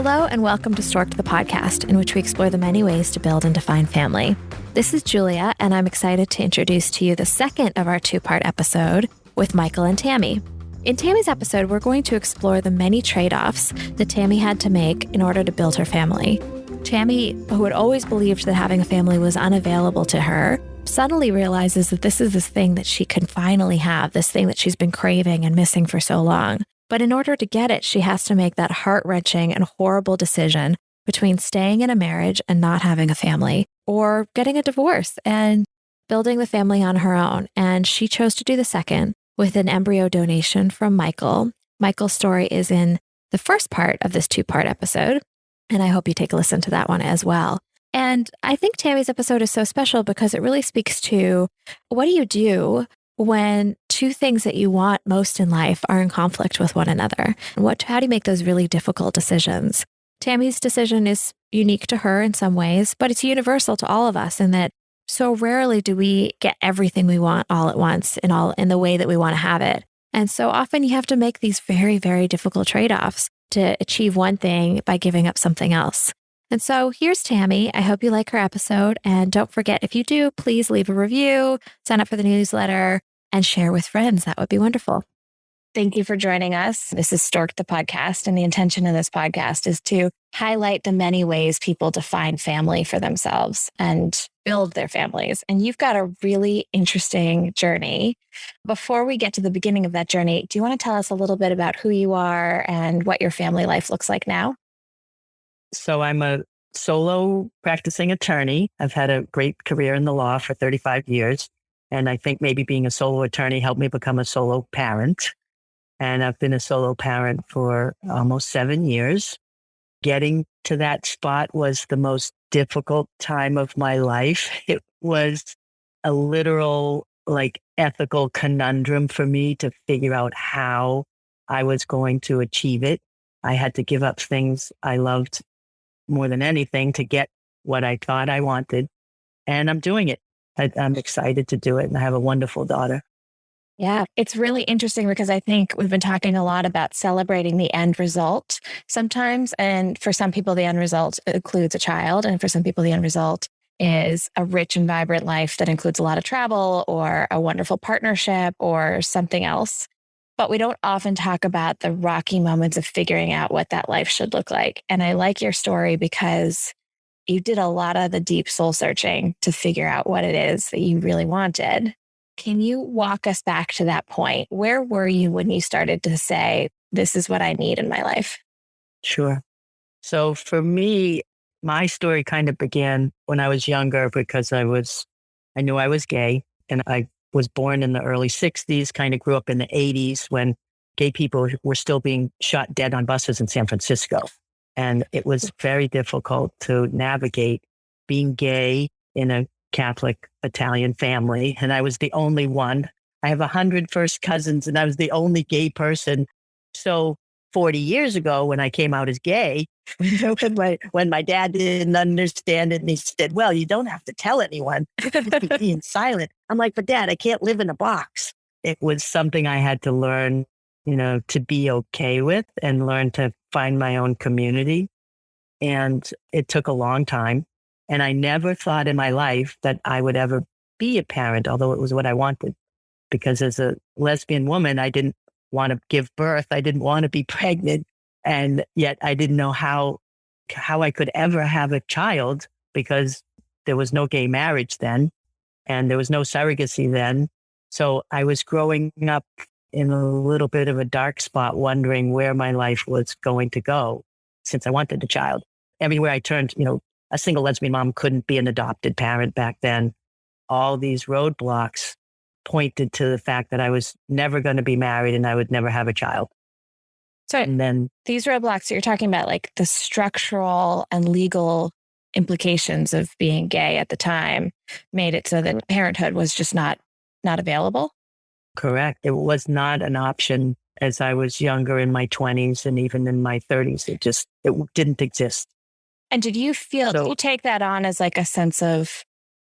Hello and welcome to Stork'd, the podcast, in which we explore the many ways to build and define family. This is Julia, and I'm excited to introduce to you the second of our two-part episode with Michael and Tammy. In Tammy's episode, we're going to explore the many trade-offs that Tammy had to make in order to build her family. Tammy, who had always believed that having a family was unavailable to her, suddenly realizes that this is this thing that she can finally have, this thing that she's been craving and missing for so long. But in order to get it, she has to make that heart-wrenching and horrible decision between staying in a marriage and not having a family, or getting a divorce and building the family on her own. And she chose to do the second with an embryo donation from Michael. Michael's story is in the first part of this two-part episode, and I hope you take a listen to that one as well. And I think Tammy's episode is so special because it really speaks to what do you do when two things that you want most in life are in conflict with one another? How do you make those really difficult decisions? Tammy's decision is unique to her in some ways, but it's universal to all of us in that so rarely do we get everything we want all at once in the way that we want to have it. And so often you have to make these very, very difficult trade-offs to achieve one thing by giving up something else. And so here's Tammy. I hope you like her episode. And don't forget, if you do, please leave a review, sign up for the newsletter, and share with friends. That would be wonderful. Thank you for joining us. This is Stork'd, the podcast. And the intention of this podcast is to highlight the many ways people define family for themselves and build their families. And you've got a really interesting journey. Before we get to the beginning of that journey, do you want to tell us a little bit about who you are and what your family life looks like now? So I'm a solo practicing attorney. I've had a great career in the law for 35 years. And I think maybe being a solo attorney helped me become a solo parent. And I've been a solo parent for almost 7 years. Getting to that spot was the most difficult time of my life. It was a literal, ethical conundrum for me to figure out how I was going to achieve it. I had to give up things I loved more than anything to get what I thought I wanted. And I'm doing it. I'm excited to do it. And I have a wonderful daughter. Yeah, it's really interesting because I think we've been talking a lot about celebrating the end result sometimes. And for some people, the end result includes a child. And for some people, the end result is a rich and vibrant life that includes a lot of travel or a wonderful partnership or something else. But we don't often talk about the rocky moments of figuring out what that life should look like. And I like your story because you did a lot of the deep soul searching to figure out what it is that you really wanted. Can you walk us back to that point? Where were you when you started to say, this is what I need in my life? Sure. So for me, my story kind of began when I was younger because I knew I was gay, and I was born in the early 60s, kind of grew up in the 80s when gay people were still being shot dead on buses in San Francisco. And it was very difficult to navigate being gay in a Catholic Italian family. And I was the only one. I have 100 first cousins and I was the only gay person. So 40 years ago, when I came out as gay, when my dad didn't understand it and he said, well, you don't have to tell anyone, being silent. I'm like, but Dad, I can't live in a box. It was something I had to learn, to be okay with and learn to find my own community. And it took a long time. And I never thought in my life that I would ever be a parent, although it was what I wanted. Because as a lesbian woman, I didn't want to give birth. I didn't want to be pregnant. And yet I didn't know how I could ever have a child because there was no gay marriage then. And there was no surrogacy then. So I was growing up in a little bit of a dark spot, wondering where my life was going to go since I wanted a child. Everywhere I turned, a single lesbian mom couldn't be an adopted parent back then. All these roadblocks pointed to the fact that I was never going to be married and I would never have a child. So and then these roadblocks that you're talking about, like the structural and legal implications of being gay at the time, made it so that parenthood was just not available? Correct. It was not an option as I was younger in my 20s and even in my 30s. It didn't exist. And did you take that on as like a sense of,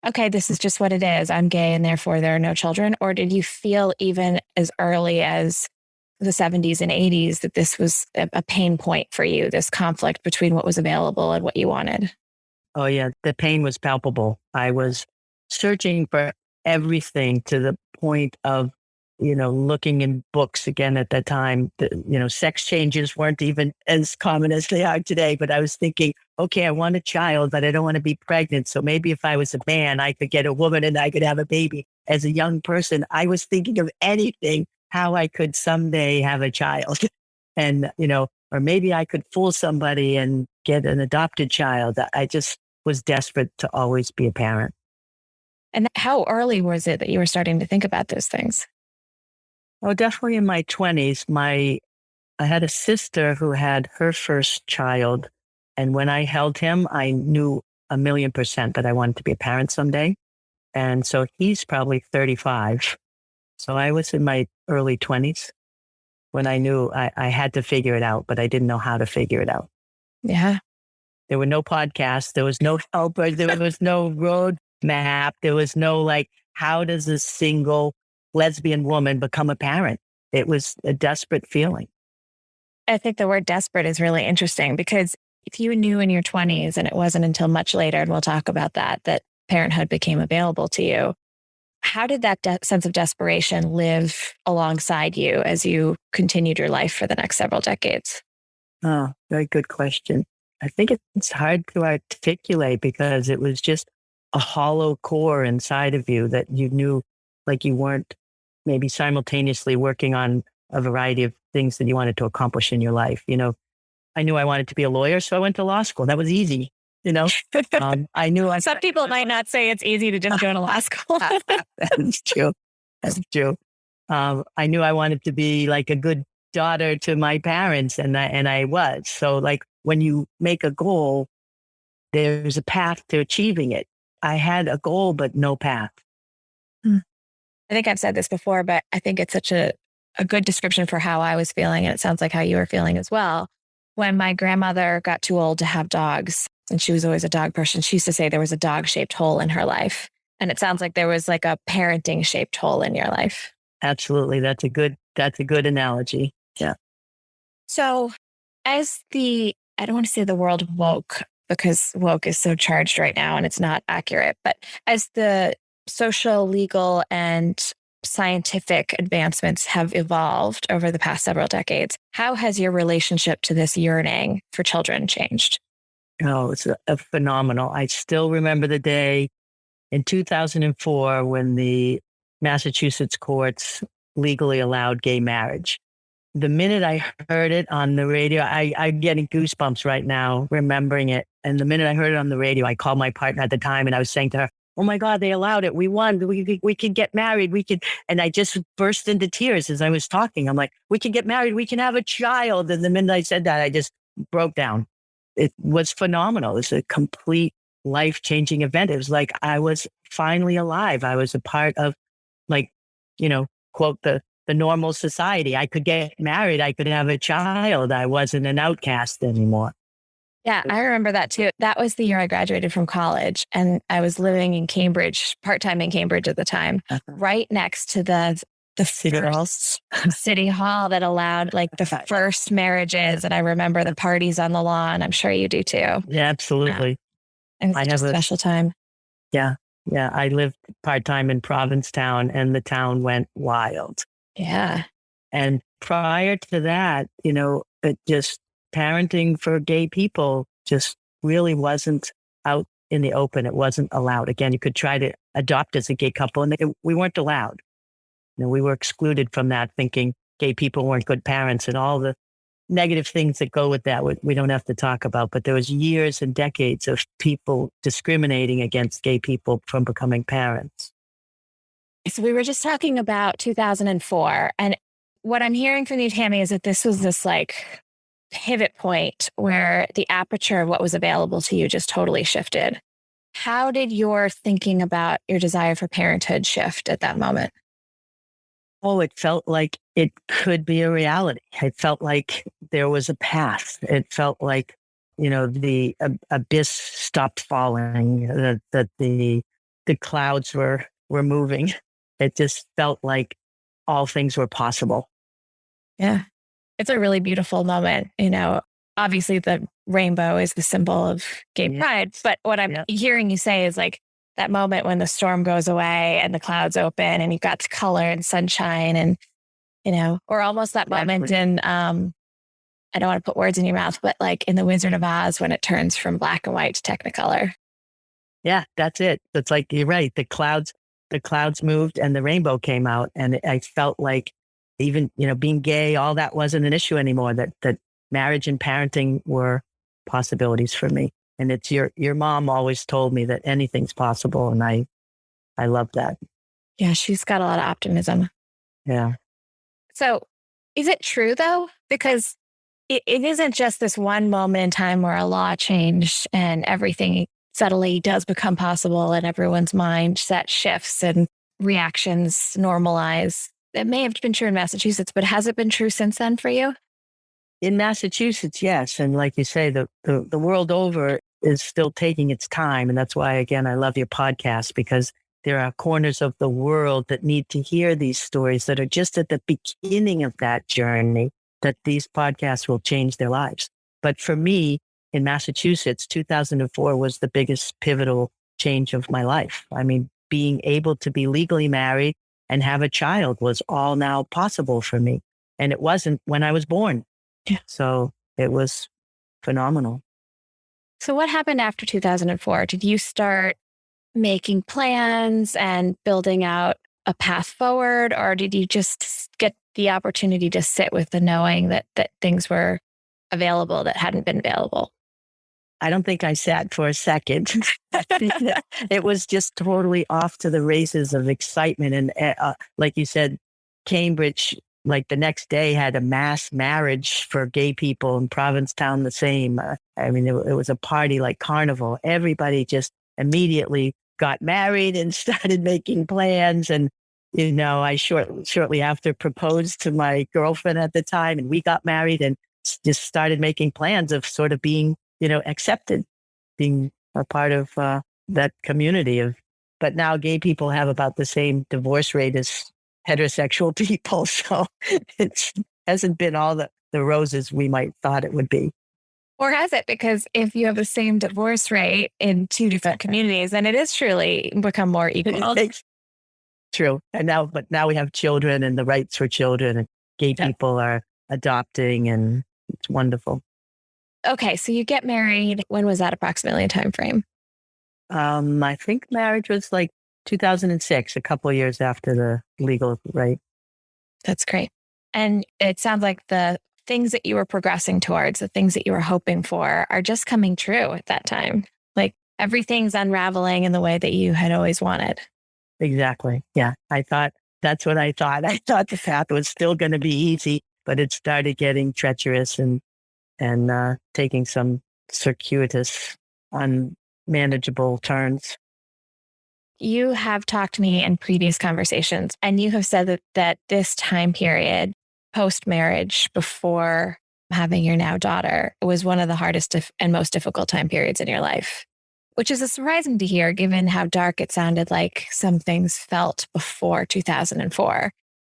okay, this is just what it is. I'm gay and therefore there are no children? Or did you feel even as early as the 70s and 80s that this was a pain point for you, this conflict between what was available and what you wanted? Oh, yeah. The pain was palpable. I was searching for everything to the point of, looking in books again at that time. Sex changes weren't even as common as they are today. But I was thinking, okay, I want a child, but I don't want to be pregnant. So maybe if I was a man, I could get a woman and I could have a baby. As a young person, I was thinking of anything, how I could someday have a child. And, or maybe I could fool somebody and get an adopted child. I just was desperate to always be a parent. And how early was it that you were starting to think about those things? Oh, definitely in my 20s. I had a sister who had her first child. And when I held him, I knew 1,000,000% that I wanted to be a parent someday. And so he's probably 35. So I was in my early 20s when I knew I had to figure it out, but I didn't know how to figure it out. Yeah. There were no podcasts. There was no helper. There was no road map. There was no how does a single lesbian woman become a parent? It was a desperate feeling. I think the word desperate is really interesting because if you knew in your 20s, and it wasn't until much later, and we'll talk about that parenthood became available to you, how did that sense of desperation live alongside you as you continued your life for the next several decades? Oh, very good question. I think it's hard to articulate because it was just a hollow core inside of you that you knew you weren't maybe simultaneously working on a variety of things that you wanted to accomplish in your life. I knew I wanted to be a lawyer, so I went to law school. That was easy. I knew Some people might not say it's easy to just go to law school. That's true. That's true. I knew I wanted to be a good daughter to my parents, and I was. So when you make a goal, there's a path to achieving it. I had a goal, but no path. I think I've said this before, but I think it's such a good description for how I was feeling. And it sounds like how you were feeling as well. When my grandmother got too old to have dogs, and she was always a dog person, she used to say there was a dog-shaped hole in her life. And it sounds like there was a parenting-shaped hole in your life. Absolutely. That's a good analogy. Yeah. So I don't want to say the word woke because woke is so charged right now and it's not accurate, but as the social, legal, and scientific advancements have evolved over the past several decades, how has your relationship to this yearning for children changed? Oh, it's a phenomenal. I still remember the day in 2004 when the Massachusetts courts legally allowed gay marriage. The minute I heard it on the radio, I'm getting goosebumps right now, remembering it. And the minute I heard it on the radio, I called my partner at the time and I was saying to her, oh my God, they allowed it. We won. We could get married. And I just burst into tears as I was talking. I'm like, we can get married. We can have a child. And the minute I said that, I just broke down. It was phenomenal. It was a complete life-changing event. It was like I was finally alive. I was a part of quote, the normal society. I could get married. I could have a child. I wasn't an outcast anymore. Yeah, I remember that too. That was the year I graduated from college and I was living in Cambridge, part-time in Cambridge at the time, right next to the city hall that allowed the first marriages. And I remember the parties on the lawn. I'm sure you do too. Yeah, absolutely. It was a special time. Yeah. Yeah. I lived part-time in Provincetown and the town went wild. Yeah. And prior to that, it just parenting for gay people just really wasn't out in the open. It wasn't allowed. Again, you could try to adopt as a gay couple and we weren't allowed. We were excluded from that, thinking gay people weren't good parents and all the negative things that go with that. We don't have to talk about, but there was years and decades of people discriminating against gay people from becoming parents. So we were just talking about 2004. And what I'm hearing from you, Tammy, is that this was this pivot point where the aperture of what was available to you just totally shifted. How did your thinking about your desire for parenthood shift at that moment? Oh, it felt like it could be a reality. It felt like there was a path. It felt like, the abyss stopped falling, that the clouds were moving. It just felt like all things were possible. Yeah. It's a really beautiful moment. Obviously the rainbow is the symbol of gay pride, but what I'm hearing you say is like that moment when the storm goes away and the clouds open and you've got color and sunshine and, or almost that moment in, I don't want to put words in your mouth, but like in The Wizard of Oz when it turns from black and white to Technicolor. Yeah, that's it. It's like, you're right. The clouds moved and the rainbow came out. And I felt like even, being gay, all that wasn't an issue anymore, that marriage and parenting were possibilities for me. And it's your mom always told me that anything's possible. And I love that. Yeah, she's got a lot of optimism. Yeah. So is it true though? Because it isn't just this one moment in time where a law changed and everything suddenly does become possible and everyone's mindset shifts and reactions normalize. It may have been true in Massachusetts, but has it been true since then for you? In Massachusetts, yes. And like you say, the world over is still taking its time. And that's why, again, I love your podcast, because there are corners of the world that need to hear these stories that are just at the beginning of that journey, that these podcasts will change their lives. But for me, in Massachusetts, 2004 was the biggest pivotal change of my life. I mean, being able to be legally married and have a child was all now possible for me. And it wasn't when I was born. Yeah. So it was phenomenal. So what happened after 2004? Did you start making plans and building out a path forward, or did you just get the opportunity to sit with the knowing that things were available that hadn't been available? I don't think I sat for a second. It was just totally off to the races of excitement. And like you said, Cambridge, like the next day, had a mass marriage for gay people, in Provincetown the same. I mean, it was a party like carnival. Everybody just immediately got married and started making plans. And, I shortly after proposed to my girlfriend at the time, and we got married and just started making plans of sort of being, accepted, being a part of that community but now gay people have about the same divorce rate as heterosexual people. So it hasn't been all the roses we might thought it would be. Or has it? Because if you have the same divorce rate in two different communities, then it is truly become more equal. True. And now we have children and the rights for children, and gay people are adopting, and it's wonderful. Okay. So you get married. When was that approximately a time frame? I think marriage was like 2006, a couple of years after the legal right. That's great. And it sounds like the things that you were progressing towards, the things that you were hoping for, are just coming true at that time. Like everything's unraveling in the way that you had always wanted. Exactly. Yeah. That's what I thought. I thought the path was still going to be easy, but it started getting treacherous and taking some circuitous, unmanageable turns. You have talked to me in previous conversations, and you have said that this time period, post-marriage, before having your now daughter, was one of the hardest and most difficult time periods in your life, which is surprising to hear given how dark it sounded like some things felt before 2004.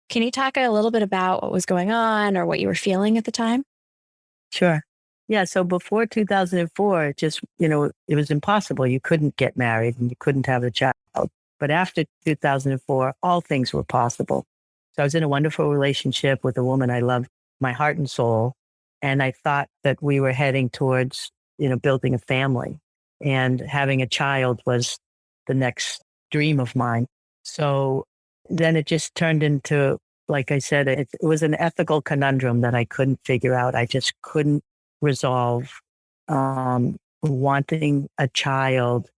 Can you talk a little bit about what was going on or what you were feeling at the time? Sure. Yeah. So before 2004, just, it was impossible. You couldn't get married and you couldn't have a child. But after 2004, all things were possible. So I was in a wonderful relationship with a woman I loved, my heart and soul. And I thought that we were heading towards, building a family, and having a child was the next dream of mine. So then it just turned into, like I said, it was an ethical conundrum that I couldn't figure out. I just couldn't resolve wanting a child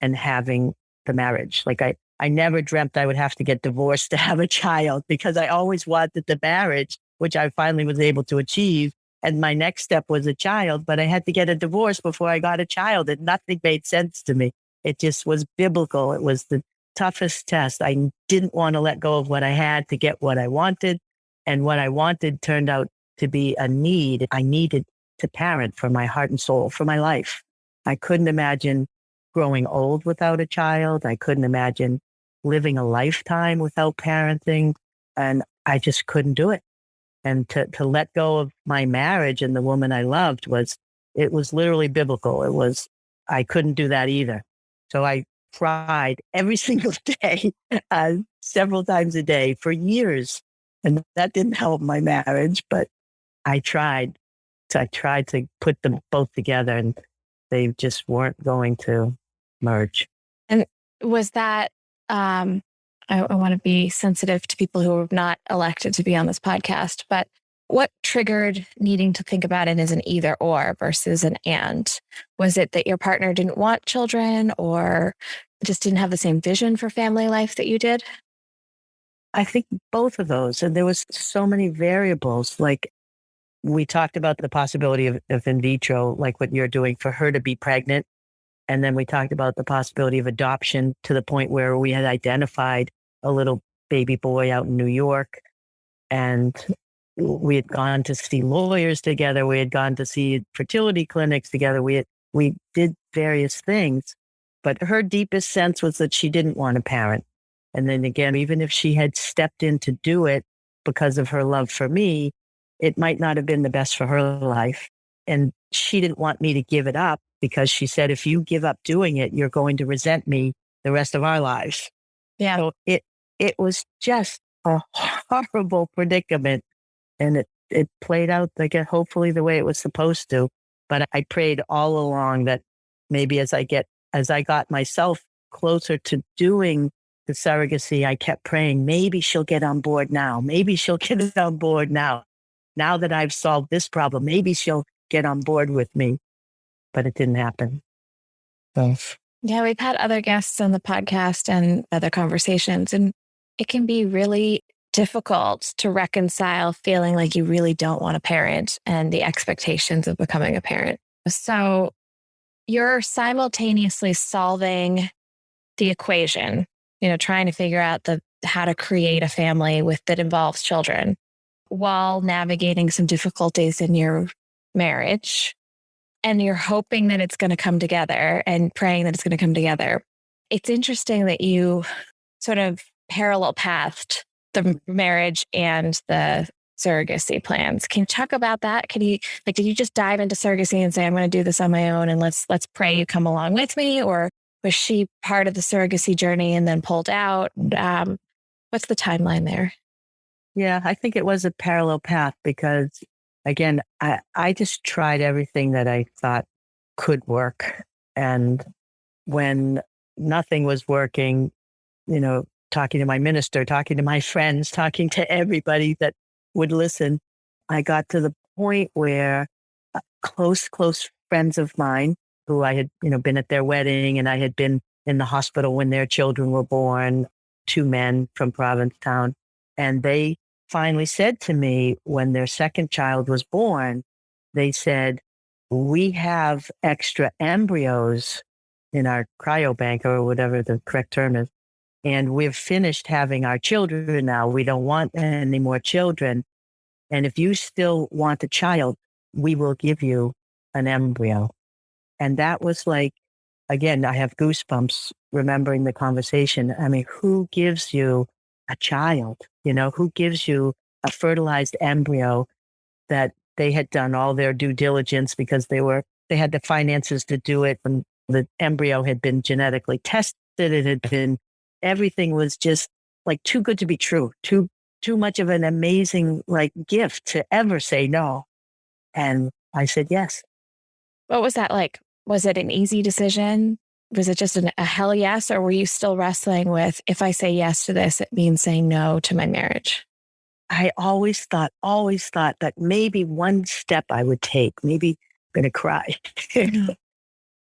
and having the marriage. Like I never dreamt I would have to get divorced to have a child, because I always wanted the marriage, which I finally was able to achieve. And my next step was a child, but I had to get a divorce before I got a child, and nothing made sense to me. It just was biblical. It was the toughest test. I didn't want to let go of what I had to get what I wanted. And what I wanted turned out to be a need. I needed to parent for my heart and soul, for my life. I couldn't imagine growing old without a child. I couldn't imagine living a lifetime without parenting. And I just couldn't do it. And to let go of my marriage and the woman I loved it was literally biblical. I couldn't do that either. So I cried every single day, several times a day for years. And that didn't help my marriage, but I tried. So I tried to put them both together and they just weren't going to merge. And was that, I want to be sensitive to people who are not elected to be on this podcast, but what triggered needing to think about it as an either or versus an and? Was it that your partner didn't want children or just didn't have the same vision for family life that you did? I think both of those. And there was so many variables. Like we talked about the possibility of in vitro, like what you're doing for her to be pregnant. And then we talked about the possibility of adoption to the point where we had identified a little baby boy out in New York. And we had gone to see lawyers together. We had gone to see fertility clinics together. We did various things, but her deepest sense was that she didn't want a parent. And then again, even if she had stepped in to do it because of her love for me, it might not have been the best for her life. And she didn't want me to give it up because she said, if you give up doing it, you're going to resent me the rest of our lives. Yeah. So it was just a horrible predicament. And it played out hopefully the way it was supposed to. But I prayed all along that maybe as I got myself closer to doing the surrogacy, I kept praying, maybe she'll get on board now. Maybe she'll get on board now. Now that I've solved this problem, maybe she'll get on board with me. But it didn't happen. So. Yeah, we've had other guests on the podcast and other conversations, and it can be really difficult to reconcile feeling like you really don't want a parent and the expectations of becoming a parent. So you're simultaneously solving the equation, trying to figure out how to create a family that involves children while navigating some difficulties in your marriage. And you're hoping that it's going to come together and praying that it's going to come together. It's interesting that you sort of parallel pathed the marriage and the surrogacy plans. Can you talk about that? Did you just dive into surrogacy and say, I'm going to do this on my own and let's pray you come along with me? Or was she part of the surrogacy journey and then pulled out? What's the timeline there? Yeah, I think it was a parallel path because, again, I just tried everything that I thought could work. And when nothing was working, talking to my minister, talking to my friends, talking to everybody that would listen, I got to the point where close friends of mine who I had, been at their wedding and I had been in the hospital when their children were born, 2 men from Provincetown. And they finally said to me when their second child was born, they said, we have extra embryos in our cryobank or whatever the correct term is. And we've finished having our children now. We don't want any more children. And if you still want a child, we will give you an embryo. And that was like, again, I have goosebumps remembering the conversation. I mean, who gives you a child? Who gives you a fertilized embryo that they had done all their due diligence because they had the finances to do it. And the embryo had been genetically tested. Everything was just like too good to be true, too much of an amazing gift to ever say no. And I said yes. What was that like? Was it an easy decision? Was it just a hell yes? Or were you still wrestling with, if I say yes to this, it means saying no to my marriage? I always thought that maybe one step I would take, maybe I'm going to cry.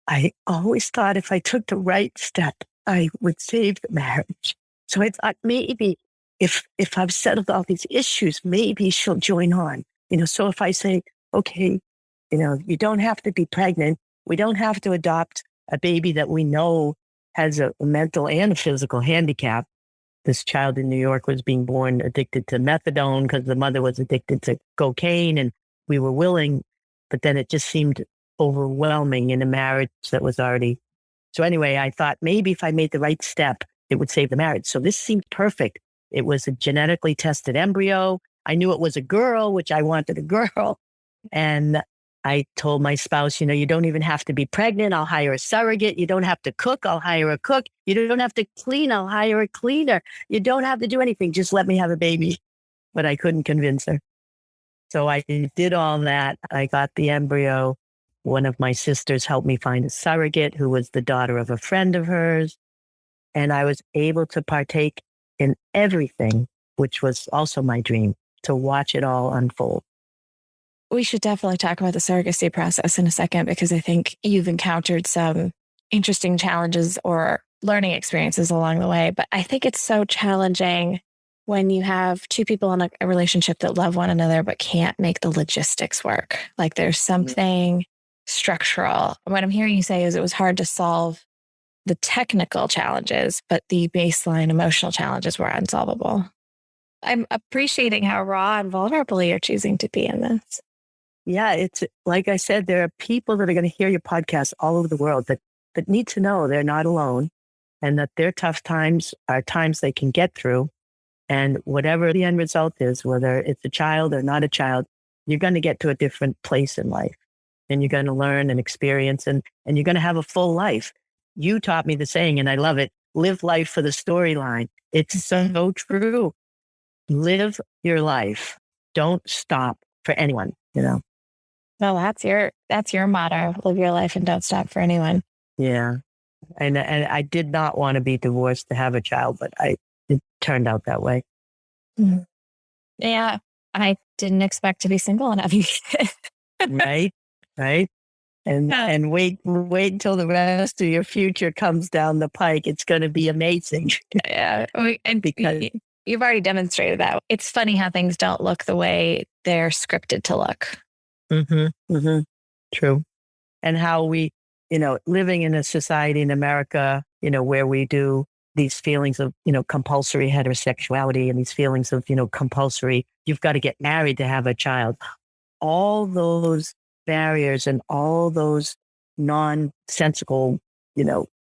I always thought if I took the right step, I would save the marriage. So I thought maybe if I've settled all these issues, maybe she'll join on. So if I say, okay, you don't have to be pregnant. We don't have to adopt a baby that we know has a mental and a physical handicap. This child in New York was being born addicted to methadone because the mother was addicted to cocaine, and we were willing, but then it just seemed overwhelming in a marriage that was already. So anyway, I thought maybe if I made the right step, it would save the marriage. So this seemed perfect. It was a genetically tested embryo. I knew it was a girl, which I wanted a girl. And I told my spouse, you don't even have to be pregnant. I'll hire a surrogate. You don't have to cook. I'll hire a cook. You don't have to clean. I'll hire a cleaner. You don't have to do anything. Just let me have a baby. But I couldn't convince her. So I did all that. I got the embryo. One of my sisters helped me find a surrogate who was the daughter of a friend of hers. And I was able to partake in everything, which was also my dream, to watch it all unfold. We should definitely talk about the surrogacy process in a second, because I think you've encountered some interesting challenges or learning experiences along the way. But I think it's so challenging when you have two people in a relationship that love one another but can't make the logistics work. Like there's something structural. What I'm hearing you say is it was hard to solve the technical challenges, but the baseline emotional challenges were unsolvable. I'm appreciating how raw and vulnerable you're choosing to be in this. Yeah, it's like I said, there are people that are going to hear your podcast all over the world that need to know they're not alone, and that their tough times are times they can get through. And whatever the end result is, whether it's a child or not a child, you're going to get to a different place in life, and you're going to learn and experience, and you're going to have a full life. You taught me the saying, and I love it: live life for the storyline. It's so true. Live your life. Don't stop for anyone, Well, that's your motto. Live your life and don't stop for anyone. Yeah. And I did not want to be divorced to have a child, but it turned out that way. Mm. Yeah. I didn't expect to be single and have you. Right. And wait until the rest of your future comes down the pike. It's going to be amazing. Yeah. And because you've already demonstrated that. It's funny how things don't look the way they're scripted to look. Mm-hmm. Mm-hmm. True. And how we, living in a society in America, where we do these feelings of, compulsory heterosexuality and these feelings of, compulsory, you've got to get married to have a child. All those barriers and all those nonsensical,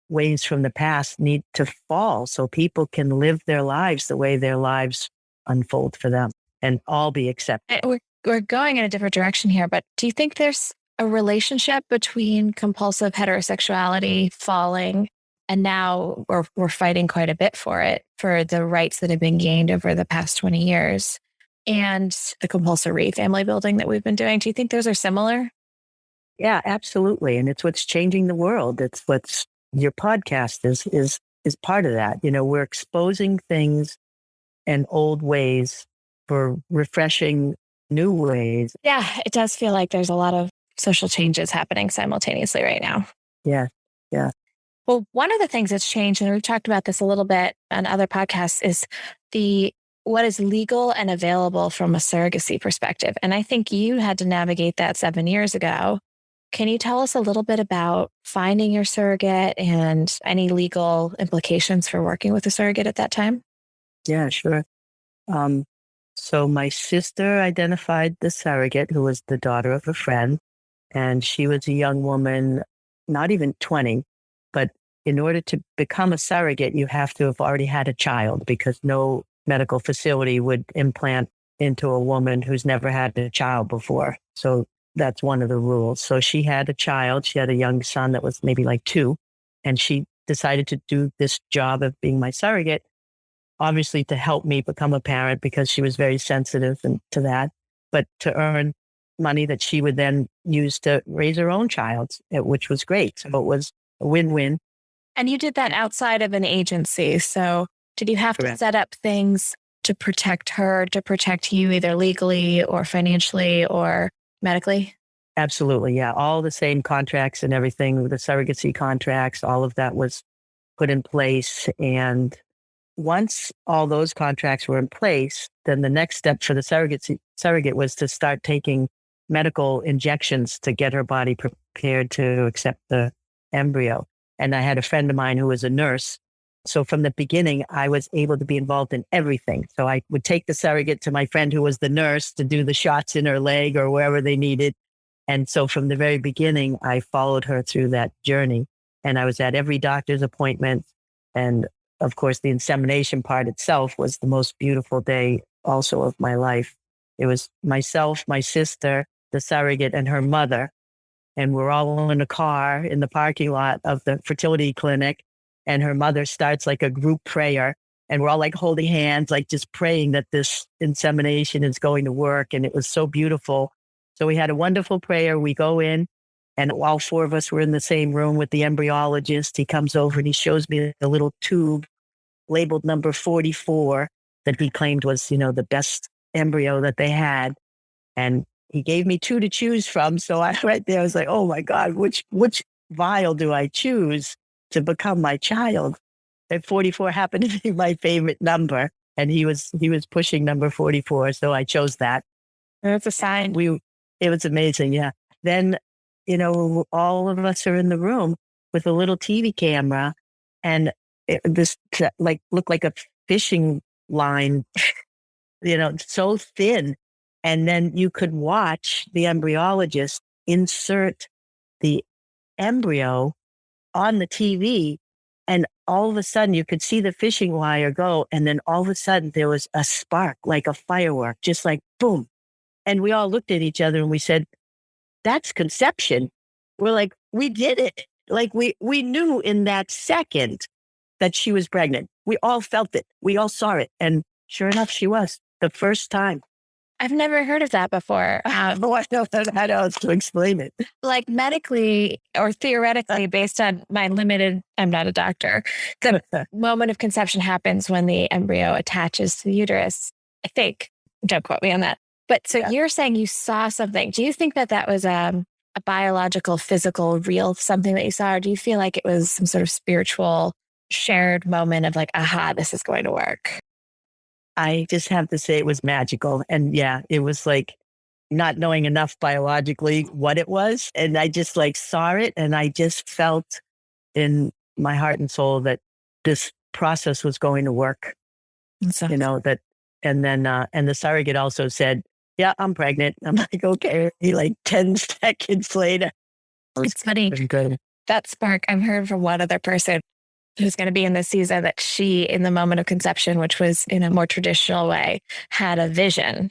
ways from the past need to fall so people can live their lives the way their lives unfold for them and all be accepted. We're going in a different direction here, but do you think there's a relationship between compulsive heterosexuality falling, and now we're fighting quite a bit for it, for the rights that have been gained over the past 20 years, and the compulsory family building that we've been doing? Do you think those are similar? Yeah, absolutely. And it's what's changing the world. It's what's your podcast is part of that. We're exposing things and old ways for refreshing new ways. Yeah, it does feel like there's a lot of social changes happening simultaneously right now. Yeah. Yeah. Well, one of the things that's changed, and we've talked about this a little bit on other podcasts, is what is legal and available from a surrogacy perspective. And I think you had to navigate that 7 years ago. Can you tell us a little bit about finding your surrogate and any legal implications for working with a surrogate at that time? Yeah, sure. So my sister identified the surrogate, who was the daughter of a friend, and she was a young woman, not even 20. But in order to become a surrogate, you have to have already had a child, because no medical facility would implant into a woman who's never had a child before. So that's one of the rules. So she had a child. She had a young son that was maybe like 2, and she decided to do this job of being my surrogate, obviously to help me become a parent, because she was very sensitive to that, but to earn money that she would then use to raise her own child, which was great. So it was a win-win. And you did that outside of an agency. So did you have to set up things to protect her, to protect you, either legally or financially or medically? Absolutely. Yeah. All the same contracts and everything, the surrogacy contracts, all of that was put in place. And once all those contracts were in place, then the next step for the surrogate was to start taking medical injections to get her body prepared to accept the embryo. And I had a friend of mine who was a nurse. So from the beginning, I was able to be involved in everything. So I would take the surrogate to my friend who was the nurse to do the shots in her leg or wherever they needed. And so from the very beginning, I followed her through that journey. And I was at every doctor's appointment. And of course, the insemination part itself was the most beautiful day also of my life. It was myself, my sister, the surrogate, and her mother. And we're all in a car in the parking lot of the fertility clinic. And her mother starts like a group prayer. And we're all like holding hands, like just praying that this insemination is going to work. And it was so beautiful. So we had a wonderful prayer. We go in, and all four of us were in the same room with the embryologist. He comes over and he shows me a little tube labeled number 44 that he claimed was, the best embryo that they had. And he gave me two to choose from. So I right there, I was like, oh my God, which vial do I choose to become my child? And 44 happened to be my favorite number. And he was pushing number 44. So I chose that. That's a sign. It was amazing. Yeah. Then, all of us are in the room with a little TV camera, and this looked like a fishing line, so thin. And then you could watch the embryologist insert the embryo on the TV. And all of a sudden you could see the fishing wire go. And then all of a sudden there was a spark, like a firework, just like boom. And we all looked at each other and we said, that's conception. We're like, we did it. Like we knew in that second that she was pregnant. We all felt it. We all saw it. And sure enough, she was the first time. I've never heard of that before. I don't know how else to explain it. Like medically or theoretically, based on my limited, I'm not a doctor, the moment of conception happens when the embryo attaches to the uterus. I think. Don't quote me on that. But so you're saying you saw something. Do you think that was a biological, physical, real something that you saw? Or do you feel like it was some sort of spiritual shared moment of like, aha, this is going to work? I just have to say it was magical. And yeah, it was like not knowing enough biologically what it was. And I just like saw it, and I just felt in my heart and soul that this process was going to work. So, that, and then, and the surrogate also said, yeah, I'm pregnant. I'm like, okay, like 10 seconds later. It's funny. Good. That spark, I've heard from one other person who's going to be in this season that she, in the moment of conception, which was in a more traditional way, had a vision,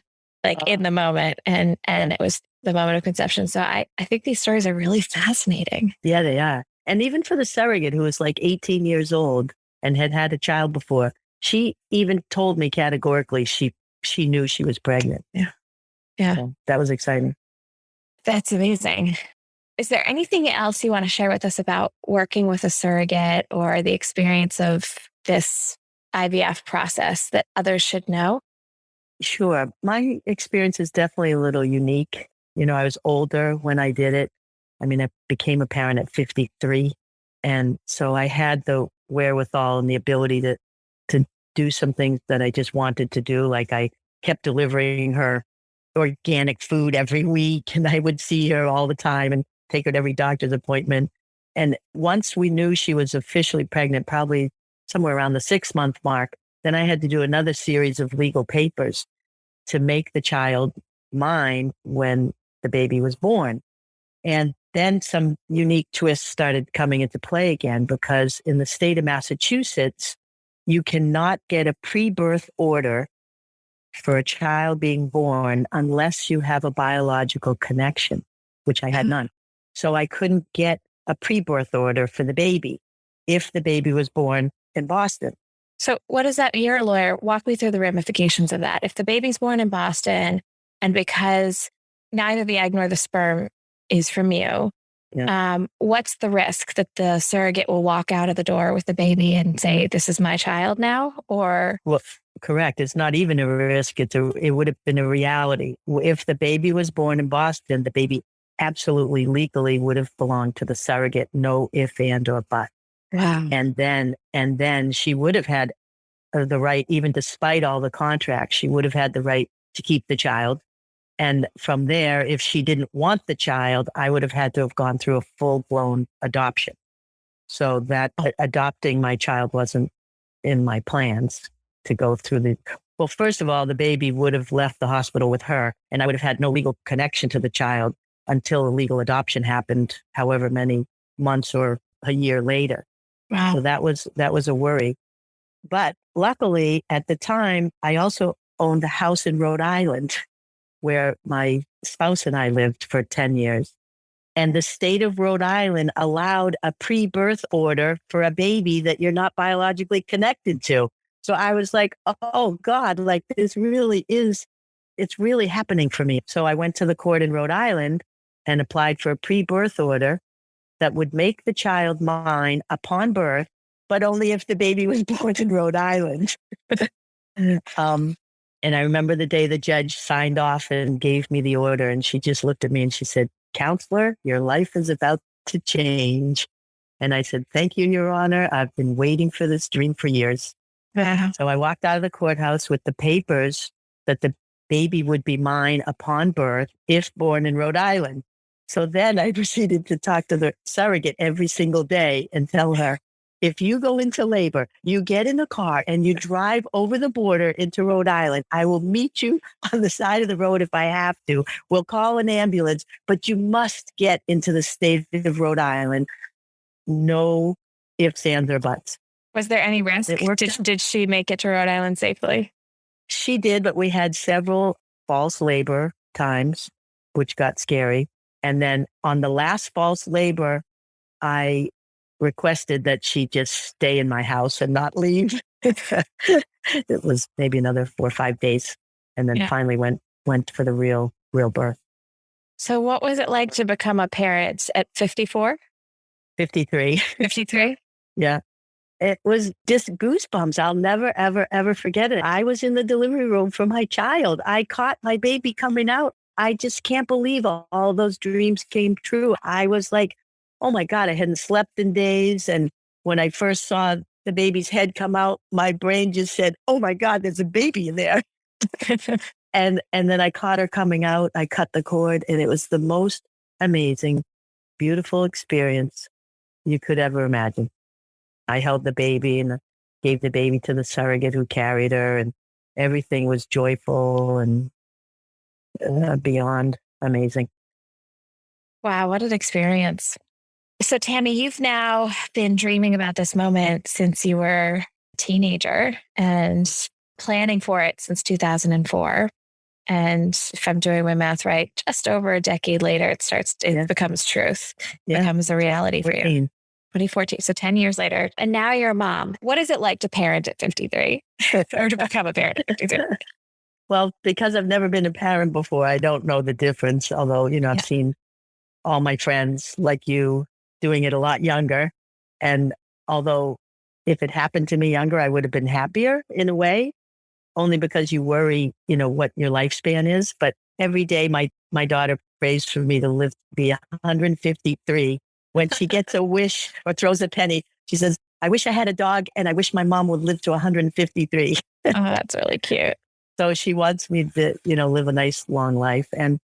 in the moment. And it was the moment of conception. So I think these stories are really fascinating. Yeah, they are. And even for the surrogate, who was like 18 years old and had a child before, she even told me categorically she knew she was pregnant. Yeah. Yeah. So that was exciting. That's amazing. Is there anything else you want to share with us about working with a surrogate or the experience of this IVF process that others should know? Sure. My experience is definitely a little unique. I was older when I did it. I mean, I became a parent at 53. And so I had the wherewithal and the ability to do some things that I just wanted to do. Like I kept delivering her organic food every week, and I would see her all the time and take her to every doctor's appointment. And once we knew she was officially pregnant, probably somewhere around the 6-month mark, then I had to do another series of legal papers to make the child mine when the baby was born. And then some unique twists started coming into play again, because in the state of Massachusetts, you cannot get a pre-birth order for a child being born unless you have a biological connection, which I had none. So I couldn't get a pre-birth order for the baby if the baby was born in Boston. So what does that, you're a lawyer, walk me through the ramifications of that. If the baby's born in Boston, and because neither the egg nor the sperm is from you, what's the risk that the surrogate will walk out of the door with the baby and say, this is my child now? Or well, correct. It's not even a risk. It would have been a reality. If the baby was born in Boston, the baby absolutely legally would have belonged to the surrogate. No if, and, or but. Wow. And then she would have had the right, even despite all the contracts, she would have had the right to keep the child. And from there, if she didn't want the child, I would have had to have gone through a full-blown adoption. So that adopting my child wasn't in my plans to go through well, first of all, the baby would have left the hospital with her, and I would have had no legal connection to the child until a legal adoption happened, however many months or a year later. Wow. So that was a worry. But luckily, at the time, I also owned a house in Rhode Island. where my spouse and I lived for 10 years. And the state of Rhode Island allowed a pre-birth order for a baby that you're not biologically connected to. So I was like, oh God, like it's really happening for me. So I went to the court in Rhode Island and applied for a pre-birth order that would make the child mine upon birth, but only if the baby was born in Rhode Island. And I remember the day the judge signed off and gave me the order, and she just looked at me and she said, "Counselor, your life is about to change." And I said, "Thank you, Your Honor. I've been waiting for this dream for years." Wow. So I walked out of the courthouse with the papers that the baby would be mine upon birth if born in Rhode Island. So then I proceeded to talk to the surrogate every single day and tell her, if you go into labor, you get in a car and you drive over the border into Rhode Island, I will meet you on the side of the road if I have to. We'll call an ambulance, but you must get into the state of Rhode Island. No ifs, ands, or buts. Was there any risk? Did she make it to Rhode Island safely? She did, but we had several false labor times, which got scary. And then on the last false labor, I requested that she just stay in my house and not leave. It was maybe another 4 or 5 days. And then finally went for the real birth. So what was it like to become a parent at 54? 53. 53? Yeah. It was just goosebumps. I'll never, ever, ever forget it. I was in the delivery room for my child. I caught my baby coming out. I just can't believe all those dreams came true. I was like, oh my God, I hadn't slept in days. And when I first saw the baby's head come out, my brain just said, oh my God, there's a baby in there. And then I caught her coming out. I cut the cord, and it was the most amazing, beautiful experience you could ever imagine. I held the baby and gave the baby to the surrogate who carried her, and everything was joyful and beyond amazing. Wow, what an experience. So Tammy, you've now been dreaming about this moment since you were a teenager and planning for it since 2004. And if I'm doing my math right, just over a decade later, it becomes truth. It becomes a reality for you. 2014. So 10 years later. And now you're a mom. What is it like to parent at 53 or to become a parent at 53? Well, because I've never been a parent before, I don't know the difference. Although, I've seen all my friends like you doing it a lot younger. And although if it happened to me younger, I would have been happier in a way, only because you worry, what your lifespan is. But every day my daughter prays for me to live to be 153. When she gets a wish or throws a penny, she says, I wish I had a dog and I wish my mom would live to 153. Oh, that's really cute. So she wants me to, live a nice long life. And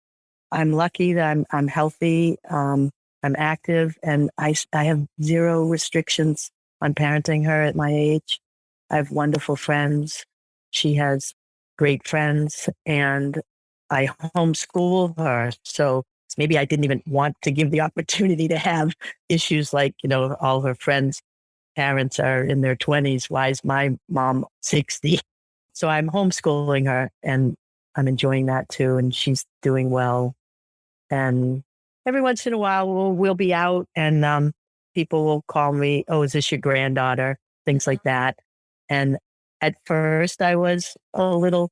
I'm lucky that I'm healthy. I'm active, and I have zero restrictions on parenting her at my age. I have wonderful friends. She has great friends, and I homeschool her. So maybe I didn't even want to give the opportunity to have issues like, all her friends' parents are in their 20s. Why is my mom 60? So I'm homeschooling her, and I'm enjoying that too. And she's doing well. And every once in a while we'll be out, and people will call me, oh, is this your granddaughter? Things like that. And at first I was a little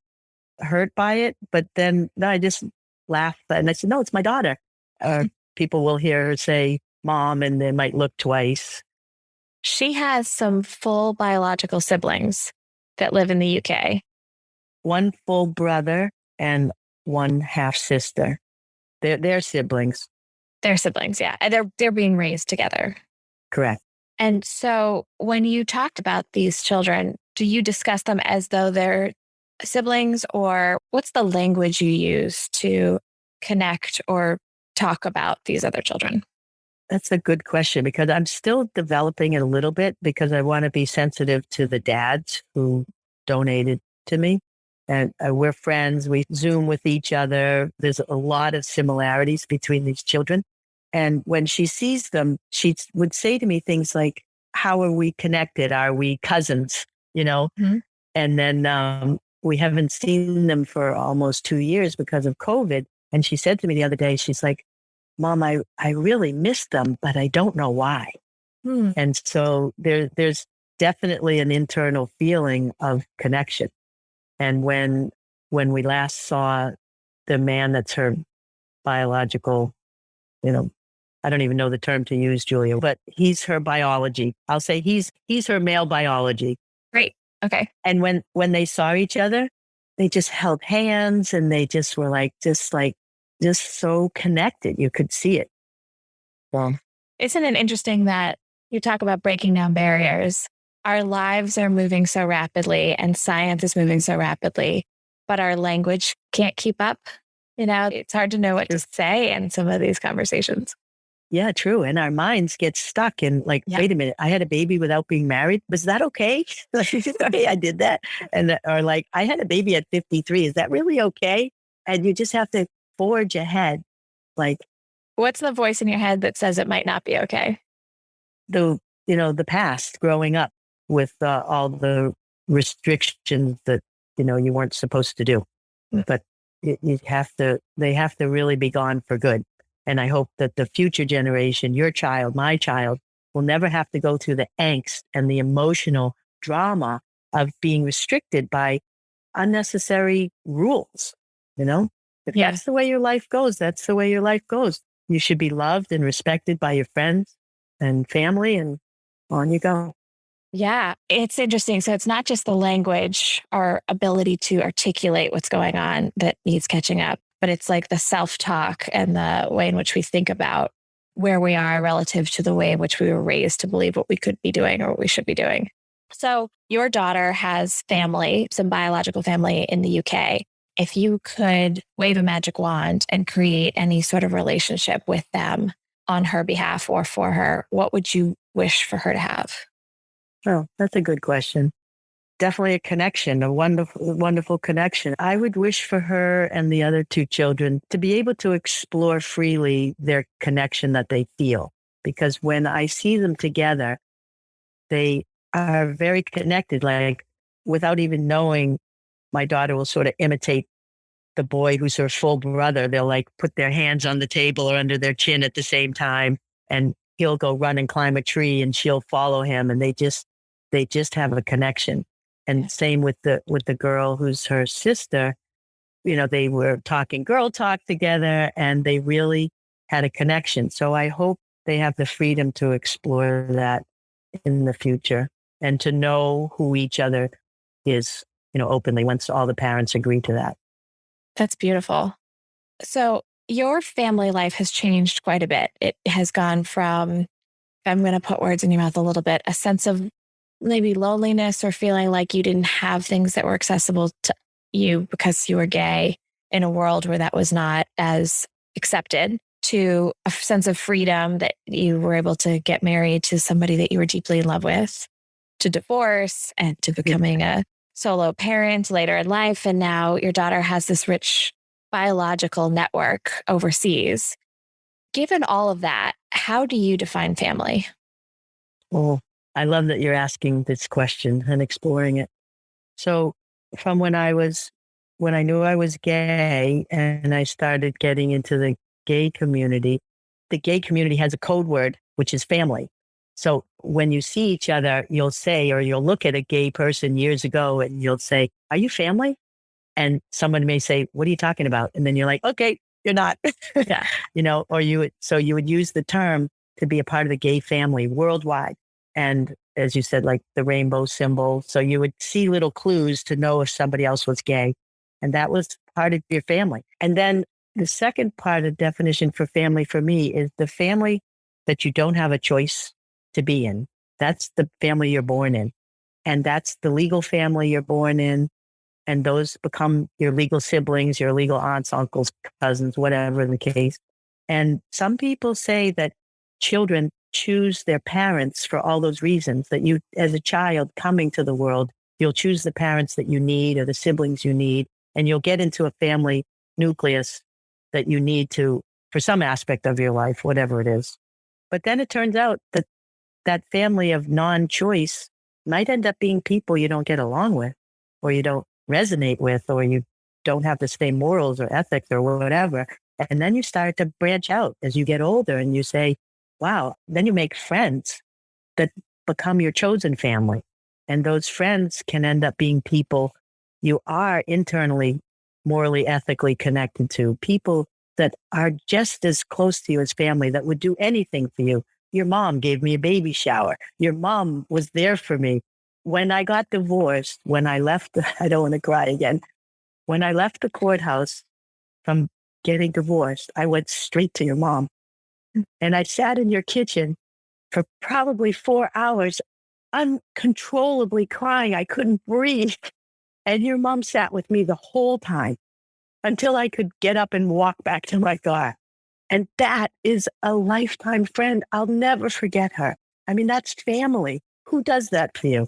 hurt by it, but then I just laughed and I said, no, it's my daughter. People will hear her say mom, and they might look twice. She has some full biological siblings that live in the UK. One full brother and one half sister. They're siblings. They're siblings, yeah. And they're being raised together. Correct. And so when you talked about these children, do you discuss them as though they're siblings, or what's the language you use to connect or talk about these other children? That's a good question, because I'm still developing it a little bit, because I want to be sensitive to the dads who donated to me. And we're friends. We Zoom with each other. There's a lot of similarities between these children. And when she sees them, she would say to me things like, how are we connected? Are we cousins? Mm-hmm. And then we haven't seen them for almost 2 years because of COVID. And she said to me the other day, she's like, Mom, I really miss them, but I don't know why. And so there's definitely an internal feeling of connection. And when we last saw the man that's her biological, I don't even know the term to use, Julia, but he's her biology. I'll say he's her male biology. Great. Okay. And when they saw each other, they just held hands and they just were just so connected. You could see it. So, isn't it interesting that you talk about breaking down barriers? Our lives are moving so rapidly and science is moving so rapidly, but our language can't keep up. It's hard to know what to say in some of these conversations. Yeah, true. And our minds get stuck in wait a minute, I had a baby without being married. Was that okay? Okay, I did that. Or I had a baby at 53. Is that really okay? And you just have to forge ahead. What's the voice in your head that says it might not be okay? The past growing up with all the restrictions that, you weren't supposed to do. But they have to really be gone for good. And I hope that the future generation, your child, my child, will never have to go through the angst and the emotional drama of being restricted by unnecessary rules. If that's the way your life goes, that's the way your life goes. You should be loved and respected by your friends and family, and on you go. Yeah, it's interesting. So it's not just the language, our ability to articulate what's going on that needs catching up, but it's like the self-talk and the way in which we think about where we are relative to the way in which we were raised to believe what we could be doing or what we should be doing. So your daughter has family, some biological family in the UK. If you could wave a magic wand and create any sort of relationship with them on her behalf or for her, what would you wish for her to have? Oh, that's a good question. Definitely a connection, a wonderful, wonderful connection. I would wish for her and the other two children to be able to explore freely their connection that they feel. Because when I see them together, they are very connected. Without even knowing, my daughter will sort of imitate the boy who's her full brother. They'll put their hands on the table or under their chin at the same time, and he'll go run and climb a tree and she'll follow him. And they just have a connection. And same with the girl who's her sister, they were talking girl talk together and they really had a connection. So I hope they have the freedom to explore that in the future and to know who each other is, openly, once all the parents agree to that. That's beautiful. So your family life has changed quite a bit. It has gone from, I'm going to put words in your mouth a little bit, a sense of maybe loneliness or feeling like you didn't have things that were accessible to you because you were gay in a world where that was not as accepted, to a sense of freedom that you were able to get married to somebody that you were deeply in love with, to divorce, and to becoming a solo parent later in life. And now your daughter has this rich biological network overseas. Given all of that, how do you define family? Well, I love that you're asking this question and exploring it. So from when I knew I was gay and I started getting into the gay community has a code word, which is family. So when you see each other, you'll say, or you'll look at a gay person years ago and you'll say, "Are you family?" And someone may say, "What are you talking about?" And then you're like, "Okay, you're not." Yeah. Or you would use the term to be a part of the gay family worldwide. And as you said, the rainbow symbol. So you would see little clues to know if somebody else was gay. And that was part of your family. And then the second part of definition for family for me is the family that you don't have a choice to be in. That's the family you're born in. And that's the legal family you're born in. And those become your legal siblings, your legal aunts, uncles, cousins, whatever the case. And some people say that children choose their parents for all those reasons, that you, as a child coming to the world, you'll choose the parents that you need or the siblings you need, and you'll get into a family nucleus that you need for some aspect of your life, whatever it is. But then it turns out that family of non-choice might end up being people you don't get along with or you don't resonate with, or you don't have the same morals or ethics or whatever. And then you start to branch out as you get older and you say, wow, then you make friends that become your chosen family. And those friends can end up being people you are internally, morally, ethically connected to, people that are just as close to you as family, that would do anything for you. Your mom gave me a baby shower. Your mom was there for me. When I got divorced, when I left, I don't want to cry again. When I left the courthouse from getting divorced, I went straight to your mom. And I sat in your kitchen for probably 4 hours, uncontrollably crying. I couldn't breathe. And your mom sat with me the whole time until I could get up and walk back to my car. And that is a lifetime friend. I'll never forget her. I mean, that's family. Who does that for you?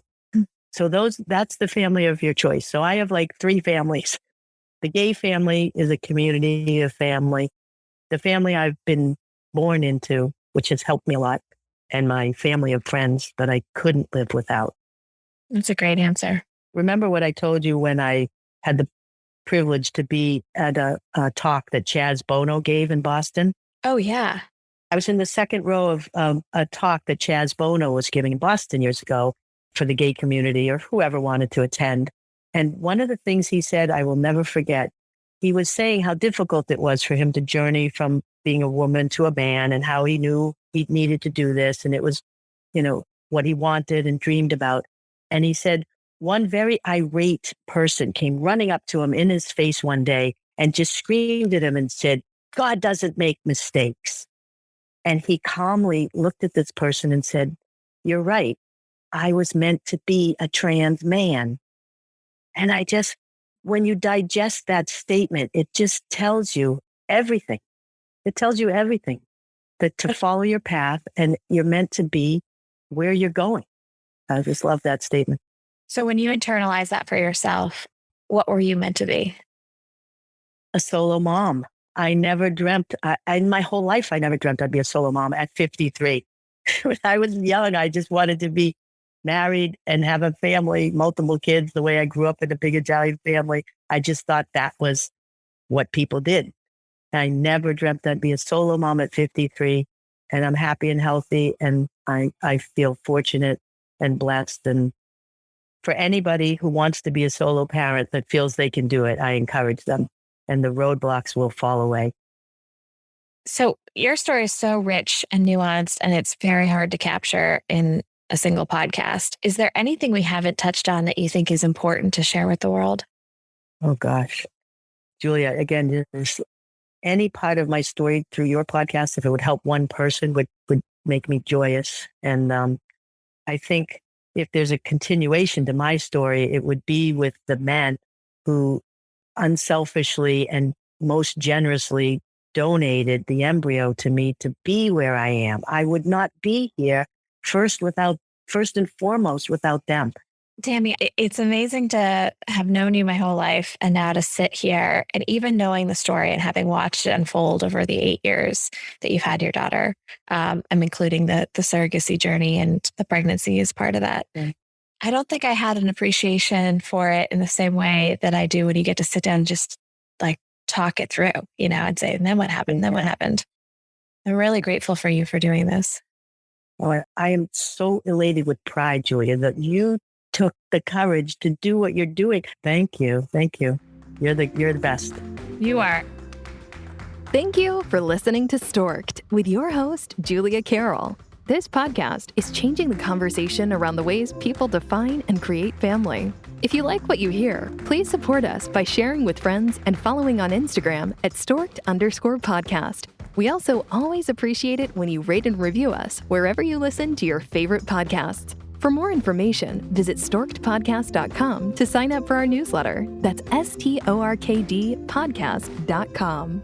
So that's the family of your choice. So I have like 3 families. The gay family is a community of family. The family I've been born into, which has helped me a lot, and my family of friends that I couldn't live without. That's a great answer. Remember what I told you when I had the privilege to be at a talk that Chaz Bono gave in Boston? Oh, yeah. I was in the second row of a talk that Chaz Bono was giving in Boston years ago for the gay community or whoever wanted to attend. And one of the things he said, I will never forget, he was saying how difficult it was for him to journey from being a woman to a man and how he knew he needed to do this. And it was, what he wanted and dreamed about. And he said, one very irate person came running up to him in his face one day and just screamed at him and said, God doesn't make mistakes. And he calmly looked at this person and said, you're right. I was meant to be a trans man. And when you digest that statement, it just tells you everything. It tells you everything, that to follow your path and you're meant to be where you're going. I just love that statement. So when you internalize that for yourself, what were you meant to be? A solo mom. I never dreamt, in my whole life, I never dreamt I'd be a solo mom at 53. When I was young, I just wanted to be married and have a family, multiple kids, the way I grew up in a big Italian family. I just thought that was what people did. I never dreamt I'd be a solo mom at 53. And I'm happy and healthy. And I feel fortunate and blessed. And for anybody who wants to be a solo parent that feels they can do it, I encourage them. And the roadblocks will fall away. So your story is so rich and nuanced, and it's very hard to capture in a single podcast. Is there anything we haven't touched on that you think is important to share with the world? Oh, gosh. Julia, again, any part of my story through your podcast, if it would help one person, would make me joyous. And I think if there's a continuation to my story, it would be with the men who unselfishly and most generously donated the embryo to me to be where I am. I would not be here first and foremost without them. Tammy, it's amazing to have known you my whole life and now to sit here and even knowing the story and having watched it unfold over the 8 years that you've had your daughter. I'm including the surrogacy journey, and the pregnancy is part of that. Yeah. I don't think I had an appreciation for it in the same way that I do when you get to sit down and just like talk it through, and say, and then what happened? Then what happened? I'm really grateful for you for doing this. Oh, I am so elated with pride, Julia, that you took the courage to do what you're doing. Thank you. Thank you. You're the best. You are. Thank you for listening to Stork'd with your host, Julia Carroll. This podcast is changing the conversation around the ways people define and create family. If you like what you hear, please support us by sharing with friends and following on Instagram at Stork'd_podcast. We also always appreciate it when you rate and review us wherever you listen to your favorite podcasts. For more information, visit storkedpodcast.com to sign up for our newsletter. That's STORKD podcast.com.